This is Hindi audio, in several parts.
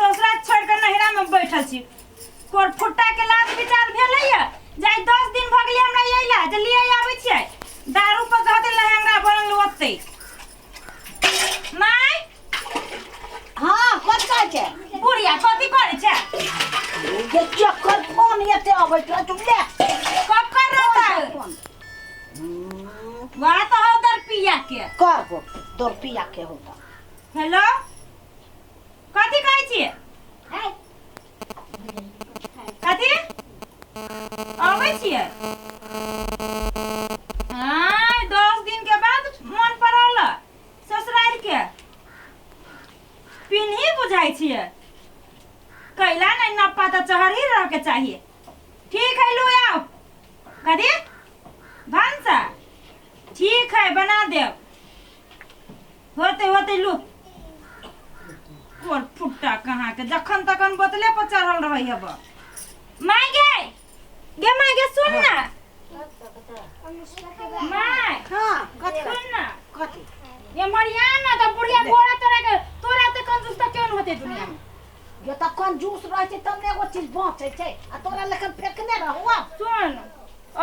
ससुरा छोड़ के नहिरा में बैठल छी कोर फुट्टा के लात विचार भेलैया जाय 10 दिन भ गेलै हमरा एइला जे लिए आबै छियै दारू पर कह देले हमरा बनल ओतै माय हां कत कहै छै बुढ़िया कथि करे छै ये चक्कर फोन एते आबै छै तुम ले कब कर रहता वहां तो हो दर पिया के कर गो दर पिया के होता हेलो कथि कहै छी कथि आबै छियै हां 10 दिन के बाद मन पड़ल ससुराल के पिन्ही बुझाई छियै कैला नहीं न पाता चहर ही रह के चाहिए ठीक है लो आओ कथि भांसा ठीक है बना दे होते होते लो कोर फुट्टा कहाँ के जखन तखन बोतले पर चढ़ल रही है माय गे माय गे सुन ना माय हां कत सुन ना कथि ये मरियाना तो बुढ़िया बोरा तोरा ते कंजूस त क्यों होते दुनिया में ये त कंजूस रह छै तब एगो चीज बचे छै आ तोरा लेखन फेकने रहू सुन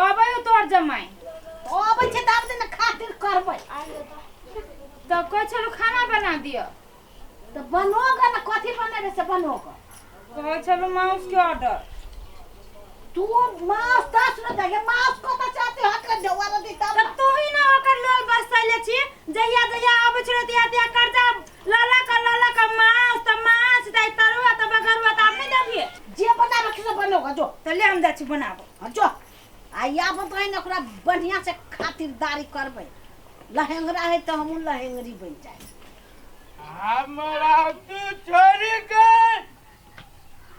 अबै तोर जमाई आबै छै तब दिन खातिर करबै तो कोई चलो खाना बना दियो तो बनोगा ना कथि बनेबे से बनोगा कोई चलो माउस के ऑर्डर तू मांस दस न दे मांस को त चाहते हट के जवार दी तब तू ही ना होकर लोल बसैले छी जहिया आबै छ तिया कर्जा लाला का मांस दाई तरुआ त बगरुआ त आपने देबिए जे बनाबे के बनोगा जो तो ले हम जा छी बनाबो जो आइया बताइ न ओकरा बढ़िया से खातिरदारी करबै लहेंगरा है त हम लहेंगरी बन जाए हमरा तू छोड़ के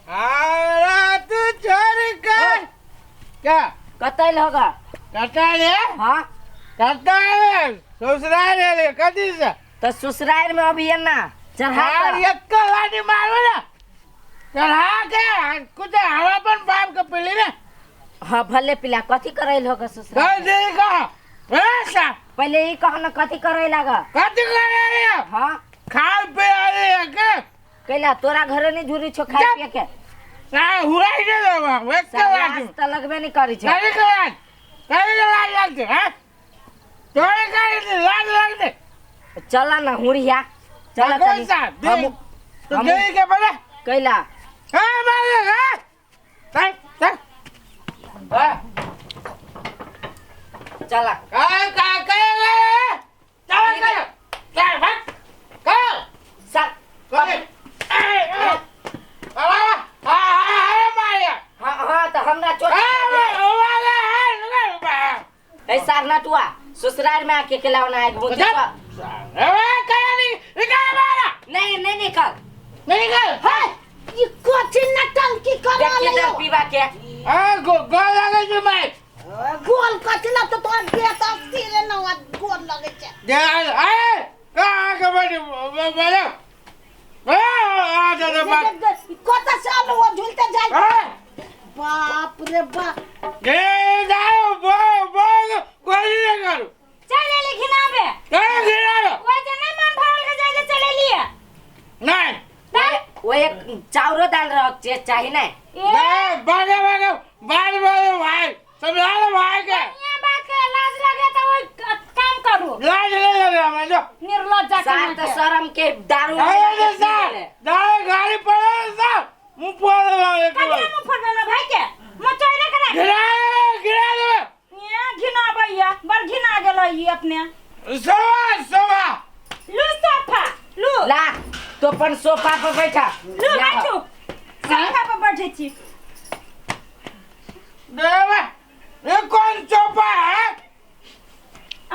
हमरा तू छोड़ के क्या कतैल होगा कटाले हां कटाले ससुराल ले कदी से तो ससुराल में अभी है ना चढ़ा एक लाठी मारो ना चढ़ा के कुछ हवा पर बाप के पीली ना हां भले पिला कथि करैल होगा ससुराल कदी का ऐसा पहले ई कह न कथि करै लागा कदी करे हां खा पे आ रे के कैला तोरा घरे नहीं झुरी छो खाए पिए के ना हुआ ही नहीं लगा एक लाठी त लगबे नहीं करै छै कदी लाल लगते हैं तोरे कदी लाल लगते चला ना हुरिया चला कौन सा हम तो गई के बोला कैला हां मारे हां चल चल चला का चल भाग का सर मारिया हां तो हमरा चोट ऐसा ना तुआ ससुराल में आके खिलावना है मुझे नहीं निकल हां ये कोठी नटंकी करा ले पीवा के गोल लगे छै मैं गोल कटला तो तोर बेटा सिरे न गोल लगे छै दे का के बड़ी बोलो आ दे बात कोता साल वो झूलते जाए बाप रे बाप गे जाओ बो कोई नहीं करू चले ले घिनाबे क्या गिरा कोई जे नहीं मन भरल के जाइले चले लिए नहीं वो एक चाउरो दाल रख चाहिए ना भागे भाई समझा लो भाई के ये बात के लाज लगे तो वो काम करू लाज नहीं लगे हमें जो निर्लज्जा सार तो शर्म के दारू गाड़ी पड़े साहब मुंह फोड़ लगे कतना मुंह फड़ना भाई के मचोई ना करे गिरा दे ये घिना भैया बड़ घिना गेल ई अपने सोफा लू सोफा लू ला तो अपन सोफा पर बैठा लू बैठो सोफा पर बैठे छी देवा ये कौन सोफा है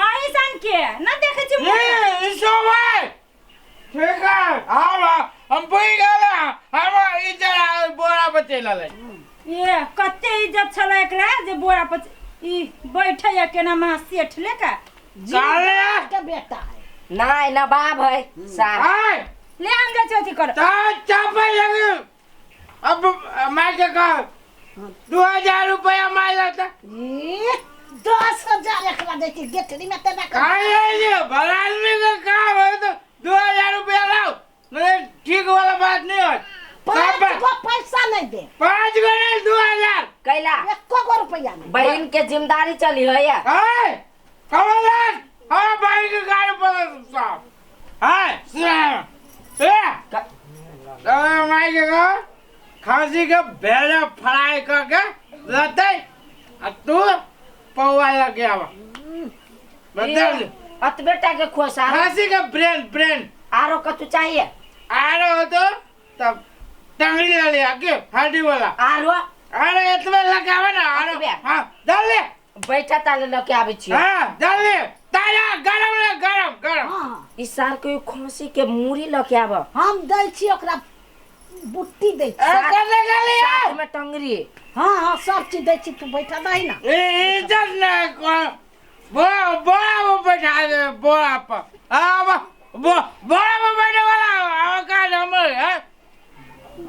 आई सन के ना देखे छी ये सोफा ठीक है हम बुई गए हम इधर बोरा बचे ले ये कते इज्जत छला एकरा जे बोरा पर ई बैठे या केना मा सेठ लेका काले के बेटा है नहीं ना बाप है सार हाय ले हम जा चोती कर ता चापे लगे अब मैं क्या कहा 2000 रुपया मार था 10,000 एकरा दे के गेटरी में तेना ये भला आदमी का काम है तो 2000 रुपया लाओ नहीं ठीक वाला बात नहीं है नहीं दे 5 गो नहीं 2000 कैला एको गो रुपया नहीं बहन के जिम्मेदारी चली है या हाय कमलदास हाँ भाई के गाड़ी पर साहब हाय सुना ए माई के का खांसी के भेजा फ्राई करके रहते तू पौवा लग गया बता दे अत बेटा के खोसा खांसी का ब्रेन आरो कतु चाहिए आ रहे हो तो तब टंगड़ी ले लिया के हड्डी वाला आरो अरे इतना लगावे ना अरे हाँ डाल ले बैठा ताले लके आवे छी हाँ डाल ले ताजा गरम ले गरम हाँ ई सार के खोसी के मूरी लके आव हम दै छी ओकरा बुट्टी दै छी करने के लिए साथ में टंगरी हाँ सब चीज दै छी तू बैठा दही ना इज्जत नहीं कौन बोरा वो बैठा दे बोरा पर अब बोरा पर बैठे वाला का नंबर है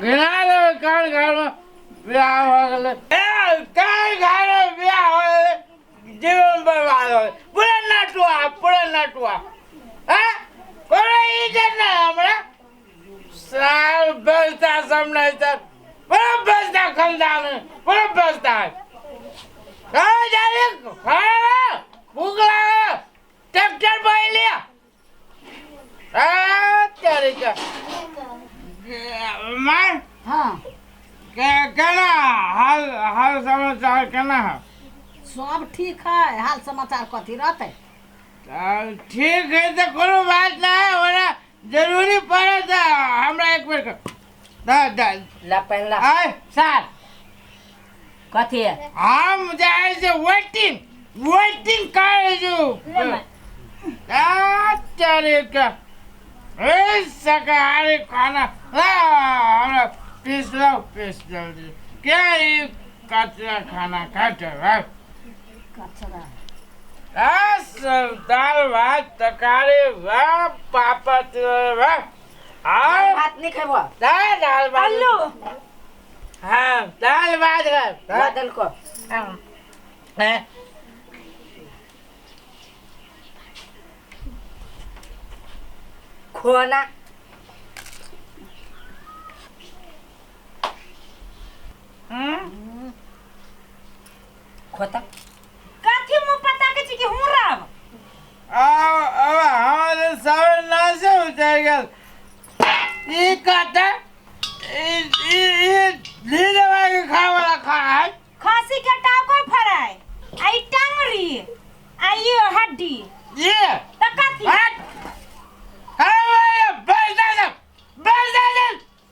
गिना दे कान घर में ब्याह हो गए कान घर में ब्याह हो गए जीवन बर्बाद हो गए पूरा नटुआ हैं कोई इज्जत नहीं हमारा साल बेचता सब नहीं सर बड़ा बेचता खानदान है बड़ा बेचता है कहाँ जा रही खाना भूख लगा ट्रैक्टर बोल लिया तेरे का मैं हाँ कहना हाल समाचार कहना है सब ठीक है हाल समाचार कथी रहते ठीक है तो कोनो बात ना है वरना जरूरी पड़े तो हमरा एक बेर ला पहला आए सर कथी है हम जाए से वेटिंग कर जो तेरे का शाकाहारी खाना हमरा पीस लो जल्दी क्या ये कचरा खाना खाते है कचरा दाल भात तरकारी पापड़ भात नहीं खेबो दाल भात आलू हाँ दाल भात बादल को खोना खोता कथी मुंह पता के छी कि हुराब हमारे सब नाशे हो जाएगा ये कहता ये दवाई के खाने वाला खाना है खसी के टाको फराय आई टंगरी आई हड्डी ये त कथी हट बेचता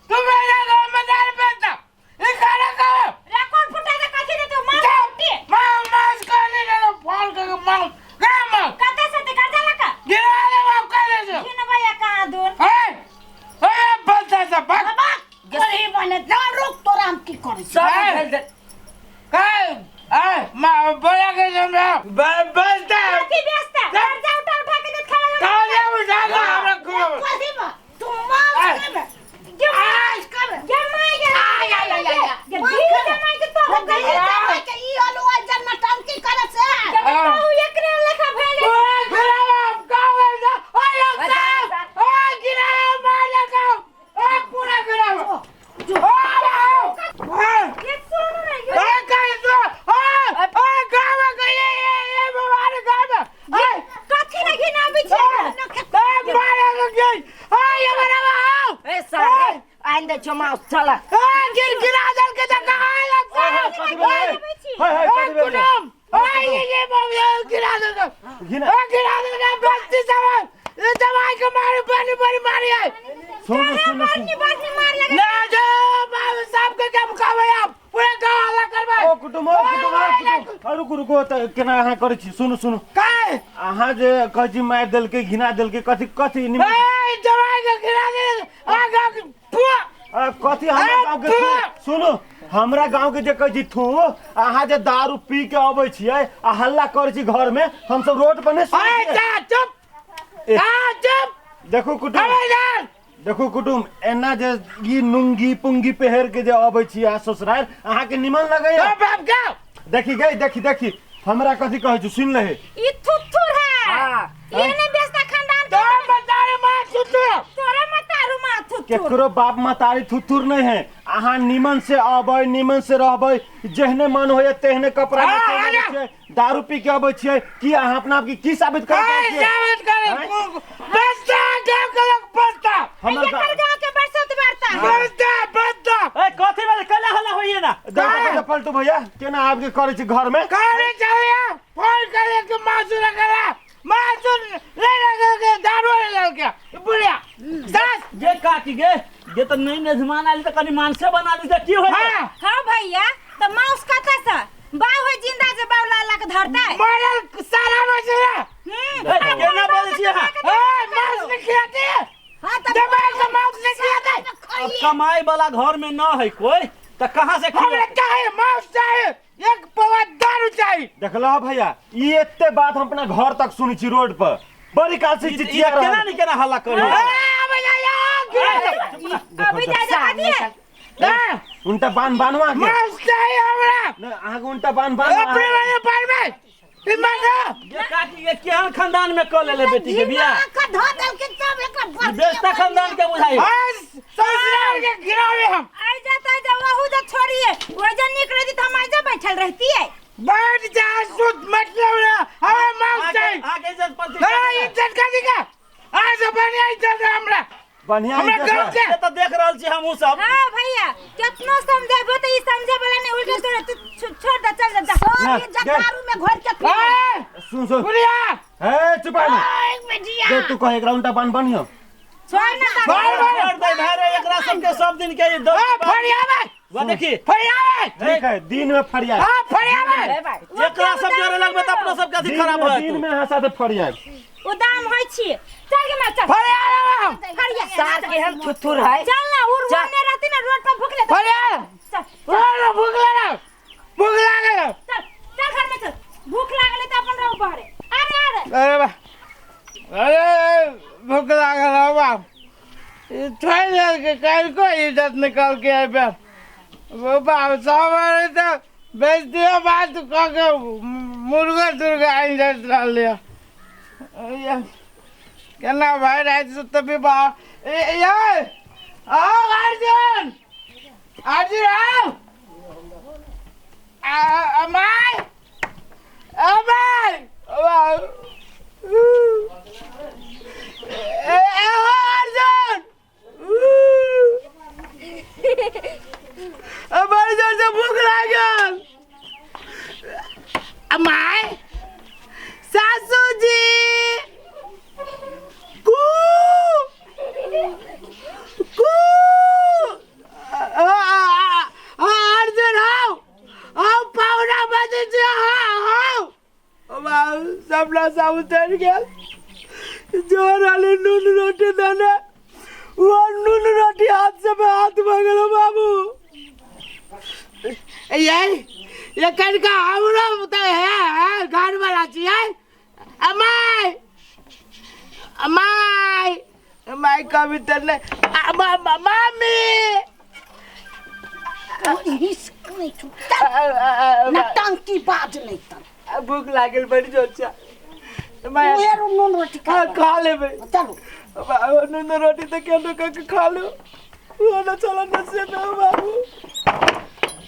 तू मेरा घर में दाल बेचता ये खाना खाओ रेकॉर्ड फुटा के कथी दे तू मार हड्डी मास करने दे फोन करके मार काम कते से ते कर देला का गिरा दे बाप कर दे किन भैया कहां दूर ए बेचता सब बाबा गरीब बने जा रुक तोरा हम की करी सब भेल दे काय मां बोला के समझा बेचता कथी बेचता कर्जा उठा के दे खाना कहां जा उठा हमरा को कथी बा तू मार करे आज कर जमाई के या जमाई के तो हो गई के ई अलुआ जन्म टांकी करे से कहू एकरे लेखा भेले ये सुन रे कथी ना घिना बिछे ए सार आइन दे जमाओ चला रुको केना अहाँ करै छी सुनु सुनु काय अहाँ जे कजी मार देलकै घिना देलकै कथी कथी कथी हमरा गांव के सुनु हमरा गांव के जे कजी थू अहाँ जे दारू पी के अबै छियै आ हल्ला करै छी घर में हम सब रोड पर नहीं चुप देखो कुटुम देखो कुटुम एना जे ई नुंगी पुंगी पहर के जे अबै छी आ ससुराल अहाँ के निमन लगैया देखी गई देखी हमरा कथी कहै छी सुन ले ई थुथुर है ये ने बेस्ता खानदान तो बतारे मां थुथुर तोरे मतारू मां थुथुर केकरो बाप मतारी थुथुर नहीं है अहाँ निमन से अबै निमन से रहबै जेहने मन होय तेहने कपड़ा में चलबै छियै दारू पी के अबै छियै कि अहाँ अपना आप की साबित करै छियै साबित करे बस्ता गांव के लोग बस्ता हमर गांव के बरसत वार्ता बस्ता बस्ता ए कथी में कला हला होइए ना देखो पलटू भैया केना आब के करै छी घर में करे चाहिए फोन करे के मासुर करा मासुर ले के दारू ले के बुढ़िया सास जे काटी गे जे तो नहीं मेहमान आली तो कनी मानसे बना ली त की होय हां भैया तो माउस कता से बाव है जिंदा जे बाव लाला के धरता है मरल सारा बचरा केना बोलै छी हां ए माउस ने खियाते हां त दबाई से माउस ने खियाते अब कमाई वाला घर में ना है कोई तो कहां से हमरे चाहिए माउस चाहिए एक पवा दारू चाहिए देखलो भैया ई एते बात हम अपना घर तक सुनी छी रोड पर बड़ी काल से चिचिया रहा केना नहीं केना हल्ला करी अभी जा दिए उनटा बांधवा के माउस चाहिए हमरा न अहाँ के उनटा बांध अपने वाले पार में ये काटी के केहन खानदान में क लेले बेटी के बियाह का धो दल के सब एकरा बेस्ता खानदान के बुझाई ससुराल के गिरावे हम आई जाता जा वहु जा छोड़िए ओइ जन निकले दी त हम आई जा बैठल रहती है बैठ जा सुध मतलब ना हमें माउस चाहिए आगे इज्जत पति नहीं इज्जत का दिखा आज बढ़िया इज्जत है हमरा बढ़िया हमरा गांव के तो देख रहल छी हमहू सब हां भैया कितना समझाबो त ई समझे वाला नहीं उल्टे तोरे तू छोड़ दे चल जा सब इज्जत दारू में घोर के पी सुन बुढ़िया ए चुप आ एक में जिया जे तू कहे एकरा उनटा बांध बनियो छोड़ ना छोड़ दे भाई एकरा सबके सब दिन के फड़िया में वो देखी फड़िया में ठीक है दिन में फरिया हां फड़िया में एकरा सब जोरे लगबे त अपना सब के अथी खराब होय दिन में हां साथे फरिया ओ दाम होय छी चल के मार चल फड़िया फरिया सार के हम थुथुर है चल ना उर ने रहती ना रोड पर भूख ले फड़िया चल ओए भूख लगा चल चल घर में चल भूख लागले त अपन रहो बाहर अरे अरे बा अरे भूख लागल है बाप ये ट्रेनर के काल को इज्जत निकाल के आए बे वो बाप सामने तो बेच दिया बात कह के मुर्गा दुर्गा इज्जत डाल लिया ये कहना भाई रात से तभी बा ये आओ अर्जुन अर्जुन आओ अमाय अमाय वाह अर्जुन हमारी जोर से भूख लागल अमाय सासू जी कू कू अर्जुन आओ पावना बजे से आओ सपना सब उतर गया जोर वाले नून रोटी देने वो नून रोटी हाथ से मैं हाथ मांगलो बाबू ये कनका हमरा है घर वाला चाहिए अमाय अमाय अमाय कभी तने मामी हिस्क नहीं छूटा नटंकी बाज नहीं त भूख लागल बड़ी जोर से मैं मेरू नून रोटी खा ले भाई चलो नून रोटी तो क्या खा लो वो ना चला न से बाबू